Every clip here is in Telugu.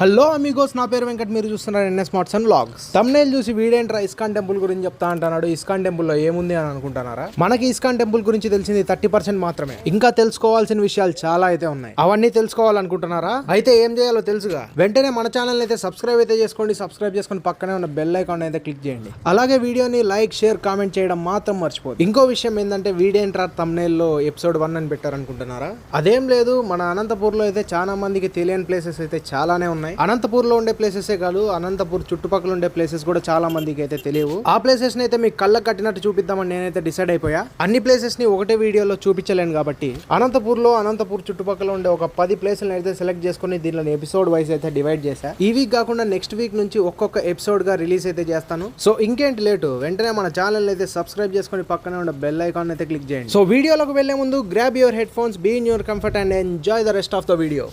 హలో అమిగోస్, నా పేరు వెంకట్. మీరు చూస్తున్నారు NS smarts and vlogs. Thumbnail చూసి వీడేంట్రా ఇస్కాన్ టెంపుల్ గురించి చెప్తా అంటున్నాడు. ఇస్కాన్ టెంపుల్లో ఏముంది అని అనుకుంటున్నారా? మనకి ఇస్కాన్ టెంపుల్ గురించి తెలిసింది 30% మాత్రమే. ఇంకా తెలుసుకోవాల్సిన విషయాలు చాలా అయితే ఉన్నాయి. అవన్నీ తెలుసుకోవాలనుకుంటున్నారా? అయితే ఏం చేయాలో తెలుసుగా. వెంటనే మన ఛానల్ అయితే సబ్స్క్రైబ్ అయితే చేసుకోండి. సబ్స్క్రైబ్ చేసుకుని పక్కనే ఉన్న బెల్ ఐకాన్ అయితే క్లిక్ చేయండి. అలాగే వీడియోని లైక్, షేర్, కామెంట్ చేయడం మాత్రం మర్చిపోదు. ఇంకో విషయం ఏంటంటే వీడేంట్రా థంబ్నెయిల్ లో ఎపిసోడ్ 1 అని పెట్టారనుకుంటున్నారా? అదేం లేదు, మన అనంతపూర్ లో అయితే చాలా మందికి తెలియని ప్లేసెస్ అయితే చాలానే ఉన్నాయి. అనంతపూర్ లో ఉండే ప్లేసెస్ కాదు, అనంతపూర్ చుట్టుపక్కల ఉండే ప్లేసెస్ కూడా చాలా మందికి అయితే తెలియవు. ఆ ప్లేసెస్ అయితే మీకు కళ్ళ కట్టినట్టు చూపిద్దామని నేనైతే డిసైడ్ అయిపోయా. అన్ని ప్లేసెస్ ని ఒకటే వీడియోలో చూపించలేను కాబట్టి అనంతపూర్ చుట్టుపక్కల ఉండే ఒక 10 ప్లేసులను అయితే సెలెక్ట్ చేసుకుని దీనిలో ఎపిసోడ్ వైస్ అయితే డివైడ్ చేశా. ఈ వీక్ కాకుండా నెక్స్ట్ వీక్ నుంచి ఒక్కొక్క ఎపిసోడ్ గా రిలీజ్ అయితే చేస్తాను. సో ఇంకేంటి లేటు, వెంటనే మన ఛానల్ అయితే సబ్స్క్రైబ్ చేసుకుని పక్కనే ఉన్న బెల్ ఐకాన్ అయితే క్లిక్ చేయండి. సో వీడియోలోకి వెళ్లే ముందు grab your headphones, be in your comfort and enjoy the rest of the video.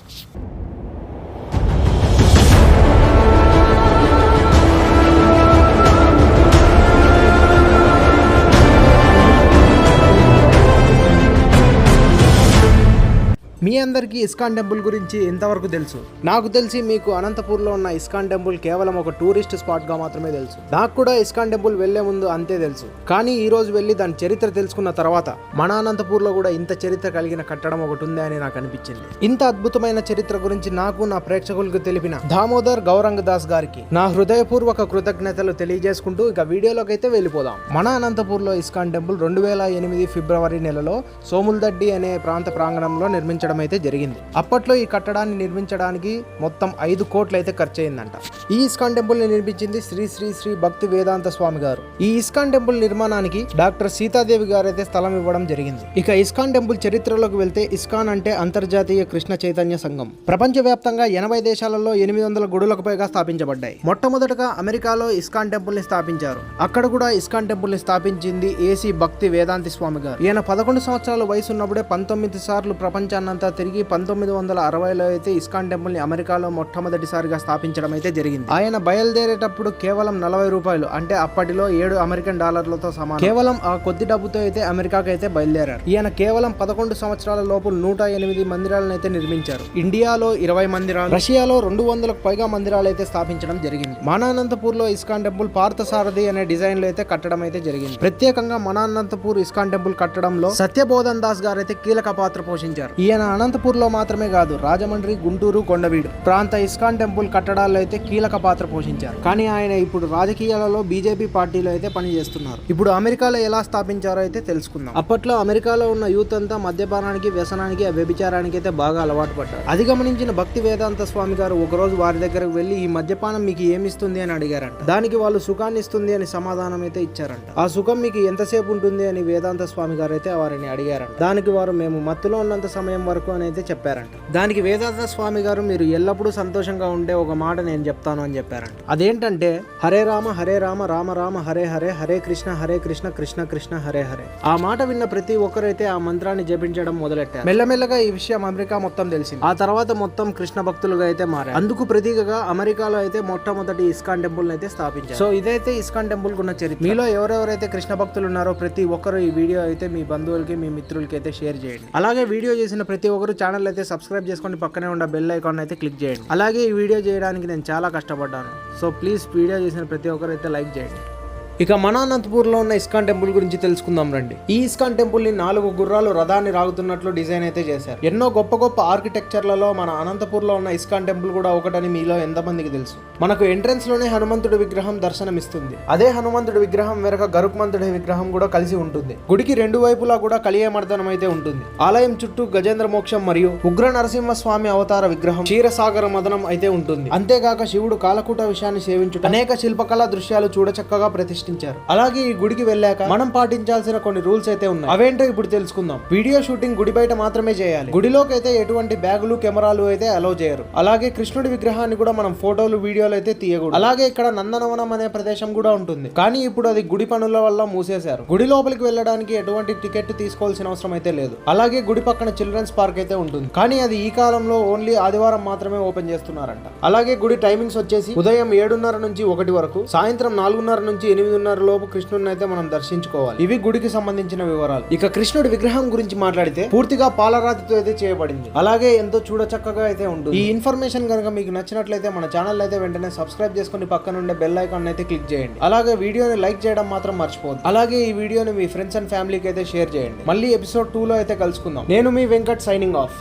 మీ అందరికీ ఇస్కాన్ టెంపుల్ గురించి ఎంతవరకు తెలుసు? నాకు తెలిసి మీకు అనంతపూర్లో ఉన్న ఇస్కాన్ టెంపుల్ కేవలం ఒక టూరిస్ట్ స్పాట్ గా మాత్రమే తెలుసు. నాకు కూడా ఇస్కాన్ టెంపుల్ వెళ్లే ముందు అంతే తెలుసు. కానీ ఈ రోజు వెళ్లి దాని చరిత్ర తెలుసుకున్న తర్వాత మన అనంతపూర్లో కూడా ఇంత చరిత్ర కలిగిన కట్టడం ఒకటి ఉంది అని నాకు అనిపించింది. ఇంత అద్భుతమైన చరిత్ర గురించి నాకు, నా ప్రేక్షకులకు తెలిపిన దామోదర్ గౌరంగ దాస్ గారికి నా హృదయపూర్వక కృతజ్ఞతలు తెలియజేసుకుంటూ ఇక వీడియోలోకి అయితే వెళ్ళిపోదాం. మన అనంతపూర్లో ఇస్కాన్ టెంపుల్ 2008 ఫిబ్రవరి నెలలో సోముల్దడ్డి అనే ప్రాంత ప్రాంగణంలో నిర్మించడం అయితే జరిగింది. అప్పట్లో ఈ కట్టడాన్ని నిర్మించడానికి మొత్తం 5 కోట్లు అయితే ఖర్చు అయిందంట. ఈ ఇస్కాన్ టెంపుల్ ని నిర్మించింది శ్రీ శ్రీ శ్రీ భక్తి వేదాంత స్వామి గారు. ఈ ఇస్కాన్ టెంపుల్ నిర్మాణానికి డాక్టర్ సీతాదేవి గారు అయితే స్థలం ఇవ్వడం జరిగింది. ఇక ఇస్కాన్ టెంపుల్ చరిత్రలోకి వెళ్తే ఇస్కాన్ అంటే అంతర్జాతీయ కృష్ణ చైతన్య సంఘం. ప్రపంచవ్యాప్తంగా 80 దేశాలలో 800 గుడులకు పైగా స్థాపించబడ్డాయి. మొట్టమొదటగా అమెరికాలో ఇస్కాన్ టెంపుల్ ని స్థాపించారు. అక్కడ కూడా ఇస్కాన్ టెంపుల్ ని స్థాపించింది ఏసీ భక్తి వేదాంతి స్వామి గారు. ఈయన 11 సంవత్సరాల వయసు ఉన్నప్పుడే 19 సార్లు ప్రపంచాన్నంతా తిరిగి 1960లో అయితే ఇస్కాన్ టెంపుల్ ని అమెరికాలో మొట్టమొదటిసారిగా స్థాపించడం అయితే జరిగింది. ఆయన బయలుదేరేటప్పుడు కేవలం 40 రూపాయలు, అంటే అప్పటిలో 7 అమెరికన్ డాలర్లతో సమానం, కేవలం ఆ కొద్ది డబ్బుతో అయితే అమెరికాకి అయితే బయలుదేరారు. ఈయన కేవలం 11 సంవత్సరాల లోపు 108 మందిరాలను అయితే నిర్మించారు. ఇండియాలో 20 మందిరాలు, రష్యాలో 200కు పైగా మందిరాలు అయితే స్థాపించడం జరిగింది. మన అనంతపూర్ లో ఇస్కాన్ టెంపుల్ పార్థసారథి అనే డిజైన్ లో అయితే కట్టడం అయితే జరిగింది. ప్రత్యేకంగా మన అనంతపూర్ ఇస్కాన్ టెంపుల్ కట్టడంలో సత్యబోధన్ దాస్ గారు అయితే కీలక పాత్ర పోషించారు. ఈయన అనంతపూర్ లో మాత్రమే కాదు, రాజమండ్రి, గుంటూరు, కొండవీడు ప్రాంత ఇస్కాన్ టెంపుల్ కట్టడాల్లో అయితే కీలక పాత్ర పోషించారు. కానీ ఆయన ఇప్పుడు రాజకీయాలలో బీజేపీ పార్టీలో అయితే పనిచేస్తున్నారు. ఇప్పుడు అమెరికాలో ఎలా స్థాపించారో అయితే తెలుసుకుందాం. అప్పట్లో అమెరికాలో ఉన్న యూత్ అంతా మద్యపానానికి, వ్యసనానికి, వ్యభిచారానికి అయితే బాగా అలవాటు పడ్డారు. అది గమనించిన భక్తి వేదాంత స్వామి గారు ఒకరోజు వారి దగ్గరకు వెళ్లి ఈ మద్యపానం మీకు ఏమిస్తుంది అని అడిగారంట. దానికి వాళ్ళు సుఖాన్ని ఇస్తుంది అని సమాధానం అయితే ఇచ్చారంట. ఆ సుఖం మీకు ఎంతసేపు ఉంటుంది అని వేదాంత స్వామి గారు అయితే వారిని అడిగారంట. దానికి వారు మేము మత్తులో ఉన్నంత సమయం వరకు అని అయితే చెప్పారంట. దానికి వేదాంత స్వామి గారు మీరు ఎల్లప్పుడూ సంతోషంగా ఉండే ఒక మాట నేను చెప్తాను అని చెప్పారంట. అదేంటంటే హరే రామ రామ రామ హరే హరే, హరే కృష్ణ కృష్ణ కృష్ణ హరే హరే. ఆ మాట విన్న ప్రతి ఒక్కరైతే ఆ మంత్రాన్ని జపించడం మొదలెట్టారు. మెల్లమెల్లగా ఈ విషయం అమెరికా మొత్తం తెలిసింది. ఆ తర్వాత మొత్తం కృష్ణ భక్తులుగా అయితే మారారు. అందుకు ప్రతీకగా అమెరికాలో అయితే మొట్టమొదటి ఇస్కాన్ టెంపుల్ అయితే స్థాపించారు. సో ఇదైతే ఇస్కాన్ టెంపుల్ ఉన్న చరిత్ర. మీలో ఎవరెవరైతే కృష్ణ భక్తులు ఉన్నారో ప్రతి ఒక్కరు ఈ వీడియో అయితే మీ బంధువులకి, మీ మిత్రులకి అయితే షేర్ చేయండి. అలాగే వీడియో చేసిన ప్రతి ఒక్కరు ఛానల్ అయితే సబ్స్క్రైబ్ చేసుకొని పక్కనే ఉన్న బెల్ ఐకాన్ అయితే క్లిక్ చేయండి. అలాగే ఈ వీడియో చేయడానికి నేను చాలా కష్టపడ్డాను. సో ప్లీజ్ వీడియో చేసిన ప్రతి ఒక్కరు అయితే లైక్ చేయండి. ఇక మన అనంతపూర్లో ఉన్న ఇస్కాన్ టెంపుల్ గురించి తెలుసుకుందాం రండి. ఈ ఇస్కాన్ టెంపుల్ ని 4 గుర్రాలు రథాన్ని రాగుతున్నట్లు డిజైన్ అయితే చేశారు. ఎన్నో గొప్ప గొప్ప ఆర్కిటెక్చర్లలో మన అనంతపూర్లో ఉన్న ఇస్కాన్ టెంపుల్ కూడా ఒకటని మీలో ఎంతమందికి తెలుసు? మనకు ఎంట్రన్స్ లోనే హనుమంతుడి విగ్రహం దర్శనమిస్తుంది. అదే హనుమంతుడి విగ్రహం వెనక గరుక్మంతుడి విగ్రహం కూడా కలిసి ఉంటుంది. గుడికి 2 వైపులా కూడా కలియమర్దనం అయితే ఉంటుంది. ఆలయం చుట్టూ గజేంద్ర మోక్షం మరియు ఉగ్ర నరసింహ స్వామి అవతార విగ్రహం, క్షీరసాగర మదనం అయితే ఉంటుంది. అంతేగాక శివుడు కాలకూట విషయాన్ని సేవించుట, అనేక శిల్పకళా దృశ్యాలు చూడచక్కగా ప్రతిష్ఠించారు. అలాగే ఈ గుడికి వెళ్ళాక మనం పాటించాల్సిన కొన్ని రూల్స్ అయితే ఉన్నాయి. అవేంటో ఇప్పుడు తెలుసుకుందాం. వీడియో షూటింగ్ గుడి బయట మాత్రమే చేయాలి. గుడిలోకి అయితే ఎటువంటి బ్యాగులు, కెమెరాలు అయితే అలౌ చేయరు. అలాగే కృష్ణుడి విగ్రహాన్ని కూడా మనం ఫోటోలు, వీడియోలు అయితే తీయకూడదు. అలాగే ఇక్కడ నందనవనం అనే ప్రదేశం కూడా ఉంటుంది. కానీ ఇప్పుడు అది గుడి పనుల వల్ల మూసేశారు. గుడి లోపలికి వెళ్ళడానికి ఎటువంటి టికెట్ తీసుకోవాల్సిన అవసరం అయితే లేదు. అలాగే గుడి పక్కన చిల్డ్రన్స్ పార్క్ అయితే ఉంటుంది. కానీ అది ఈ కాలంలో ఓన్లీ ఆదివారం మాత్రమే ఓపెన్ చేస్తున్నారంట. అలాగే గుడి టైమింగ్స్ వచ్చేసి ఉదయం 7:30 నుంచి 1 వరకు, సాయంత్రం 4:30 నుంచి 8 8:30 లోపు కృష్ణుడిని అయితే మనం దర్శించుకోవాలి. ఇవి గుడికి సంబంధించిన వివరాలు. ఇక కృష్ణుడి విగ్రహం గురించి మాట్లాడితే పూర్తిగా పాలరాతితో అయితే చేయబడింది. అలాగే ఎంతో చూడచక్కగా అయితే ఉంటుంది. ఈ ఇన్ఫర్మేషన్ కనుక మీకు నచ్చినట్లయితే మన ఛానల్ అయితే వెంటనే సబ్స్క్రైబ్ చేసుకుని పక్కన ఉండే బెల్ ఐకాన్ అయితే క్లిక్ చేయండి. అలాగే వీడియోని లైక్ చేయడం మాత్రం మర్చిపోవద్దు. అలాగే ఈ వీడియోని మీ ఫ్రెండ్స్ అండ్ ఫ్యామిలీకి అయితే షేర్ చేయండి. మళ్ళీ ఎపిసోడ్ 2 లో అయితే కలుసుకుందాం. నేను మీ వెంకట్ సైనింగ్ ఆఫ్.